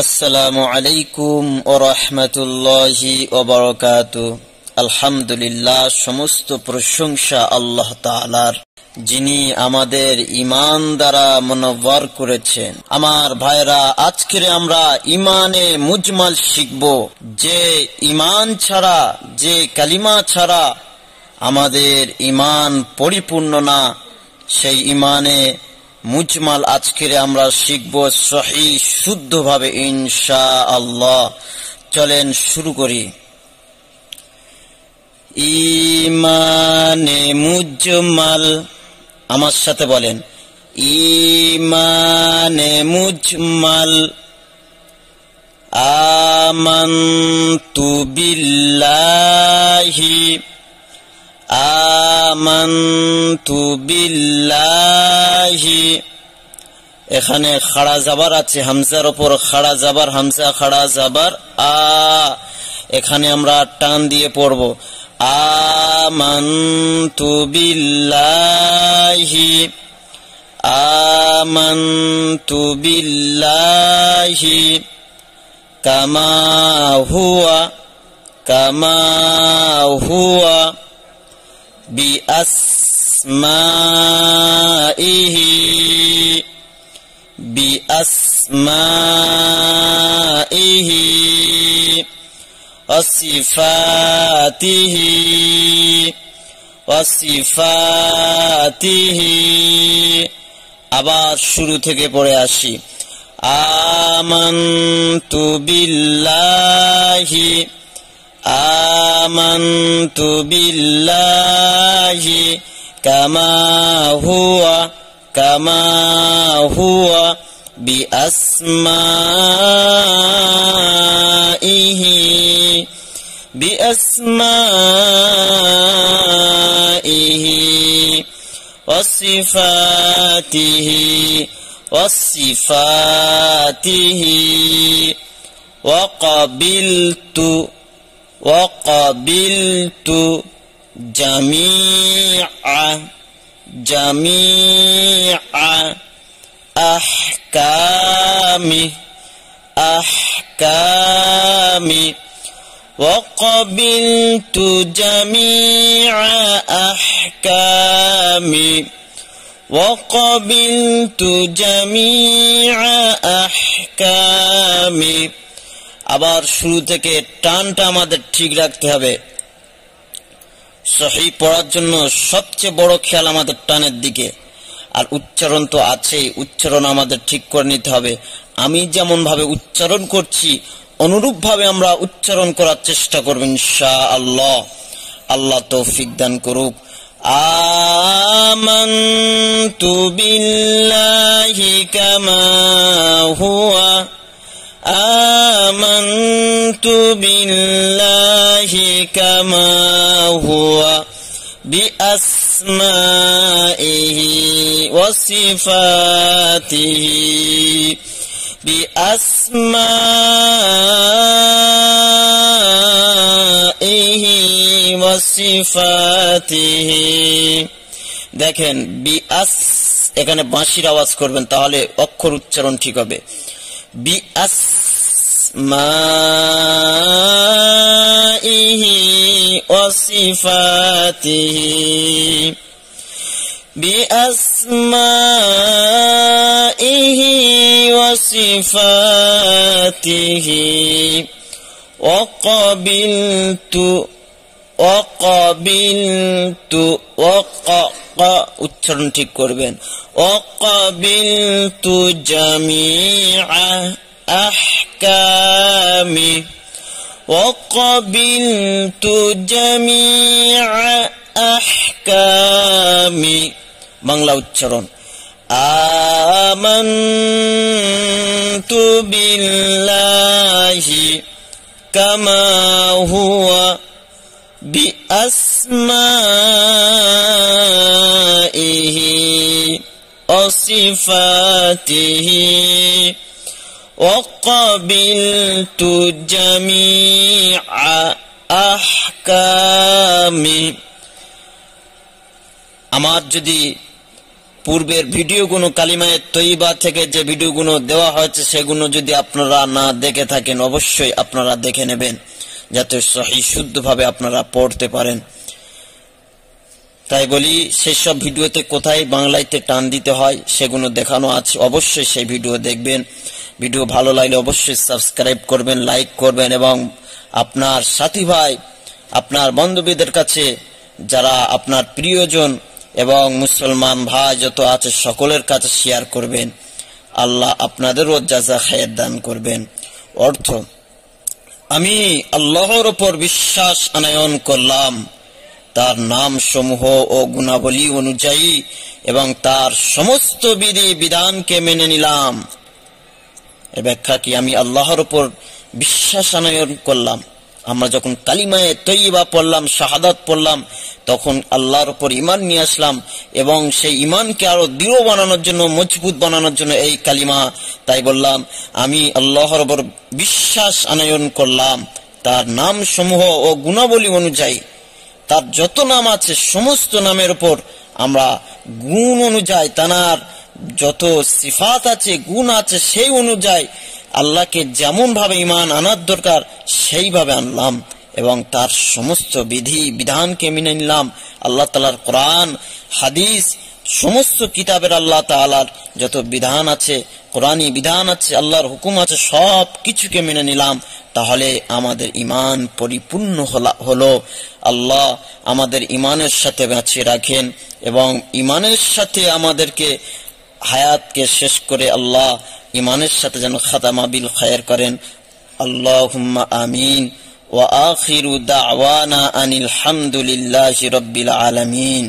আসসালামু আলাইকুম ওয়া রাহমাতুল্লাহি ওয়া বারাকাতুহু। আলহামদুলিল্লাহ, সমস্ত প্রশংসা আল্লাহ তাআলার, যিনি আমাদের ঈমান দ্বারা মুনাওয়ার করেছেন। আমার ভাইরা, আজকে আমরা ঈমানে মুজমাল শিখব। যে ঈমান ছাড়া, যে কালিমা ছাড়া আমাদের ঈমান পরিপূর্ণ না, সেই ঈমানে মুজমাল আজকের আমরা শিখব সহি শুদ্ধভাবে ইনশাআল্লাহ। চলেন শুরু করি। ঈমানে মুজমাল, আমার সাথে বলেন, ঈমানে মুজমাল। আমানতু বিল্লাহি, আমানতু বিল্লাহি। এখানে খাড়া জাবার আছে, হামজার উপর খাড়া জাবার, হামজা খাড়া জাবার আ। এখানে আমরা টান দিয়ে পড়ব, আমানতু বিল্লাহি, আমানতু বিল্লাহি কামা হুয়া, কামা হুয়া বিআসমাইহি, বিআসমাইহি ওয়াসিফাতিহি, ওয়াসিফাতিহি। আবার শুরু থেকে পড়ে আসি, আমানতু বিল্লাহি, আমানতু বিল্লাহি কামা হুয়া, কামা হুয়া বিআসমাইহি, বিআসমাইহি ওয়াসিফাতিহি, ওয়াসিফাতিহি। ওয়াকাবিলতু, ওয়াকাবিলতু জামিআ, জামিআ আহকামি, আহকামি। ওয়াকাবিলতু জামিআ আহকামি, ওয়াকাবিলতু জামিআ আহকামি। আবার শুরু থেকে টানটা আমাদের ঠিক রাখতে হবে। সহি পড়ার জন্য সবচেয়ে বড় খেয়াল আমাদের টানের দিকে। আর উচ্চারণ তো আছেই, উচ্চারণ আমাদের ঠিক করে নিতে হবে। আমি যেমন ভাবে উচ্চারণ করছি অনুরূপ ভাবে আমরা উচ্চারণ করার চেষ্টা করব ইনশাআল্লাহ। আল্লাহ তৌফিক দান করুক। আমানতু বিল্লাহি কামা হুয়া, আমানতু বিল্লাহি কামা হুয়া বিআসমাইহি ওয়াসিফাতিহি, বিআসমাইহি ওয়াসিফাতিহি। দেখেন, বিআস, এখানে বাঁশির আওয়াজ করবেন, তাহলে অক্ষর উচ্চারণ ঠিক হবে। বিআসমাইহি ওয়াসিফাতিহি, বিআসমাইহি ওয়াসিফাতিহি। ওয়াকাবিলতু, ওয়াকাবিলতু, উচ্চারণ ঠিক করবেন। ওয়াকাবিলতু জামিআ আহকামি, ওয়াকাবিলতু জামিআ আহকামি। বাংলা উচ্চারণ, আমানতু বিল্লাহি কামা হুয়া বিআসমাইহি ওয়াসিফাতিহি, ওয়াকাবিলতু জামিআ আহকামি। আমার যদি পূর্বের ভিডিওগুলো কালিমায়ে তৈয়বা থেকে যে ভিডিওগুলো দেওয়া হয়েছে সেগুলো যদি আপনারা না দেখে থাকেন অবশ্যই আপনারা দেখে নেবেন, যাতে সহিহ শুদ্ধভাবে আপনারা পড়তে পারেন। তাই বলি সেই সব ভিডিওতে কোথায় বাংলাতে টান দিতে হয় সেগুলো দেখানো আছে, অবশ্যই সেই ভিডিও দেখবেন। ভিডিও ভালো লাগলে অবশ্যই সাবস্ক্রাইব করবেন, লাইক করবেন এবং আপনার সাথী ভাই, আপনার বান্ধবীদের কাছে, যারা আপনার প্রিয়জন এবং মুসলমান ভাই যত আছে সকলের কাছে শেয়ার করবেন। আল্লাহ আপনাদেরও জাযা খায়ের দান করবেন। অর্থ, আমি আল্লাহর উপর বিশ্বাস আনয়ন করলাম তার নাম সমূহ ও গুণাবলী অনুযায়ী এবং তার সমস্ত বিধি বিধানকে মেনে নিলাম। এর ব্যাখ্যা কি? আমি আল্লাহর উপর বিশ্বাস আনয়ন করলাম। আমরা যখন কালিমায়ে তৈয়বা পড়লাম, শাহাদাত পড়লাম, তখন আল্লাহর উপর ঈমান নিয়ে আসলাম এবং সেই ঈমানকে আরো দৃঢ় বানানোর জন্য, মজবুত বানানোর জন্য এই কালিমা। তাই বললাম আমি আল্লাহর উপর বিশ্বাস আনয়ন করলাম তার নাম সমূহ ও গুণাবলী অনুযায়ী। তার যত নাম আছে সমস্ত নামের উপর আমরা গুণ অনুযায়ী, তার যত সিফাত আছে, গুণ আছে, সেই অনুযায়ী আল্লাহকে যেমন ভাবে ঈমান আনার দরকার সেইভাবে আনলাম এবং তার সমস্ত বিধি বিধানকে মেনে নিলাম। আল্লাহ তাআলার কোরআন, হাদিস, সমস্ত কিতাবের আল্লাহ তাআলার যত বিধান আছে, কোরআনী বিধান আছে, আল্লাহর হুকুম আছে, সব কিছুকে মেনে নিলাম। তাহলে আমাদের ঈমান পরিপূর্ণ হলো। আল্লাহ আমাদের ঈমানের সাথে বাঁচিয়ে রাখেন এবং ঈমানের সাথে আমাদেরকে হায়াতকে শেষ করে আল্লাহ ঈমানের সাথে যেন খাতামা বিল খায়র করেন। আল্লাহুম্মা আমিন। ওয়া আখিরু দাওয়ানা আনিল হামদুলিল্লাহি রাব্বিল আলামিন।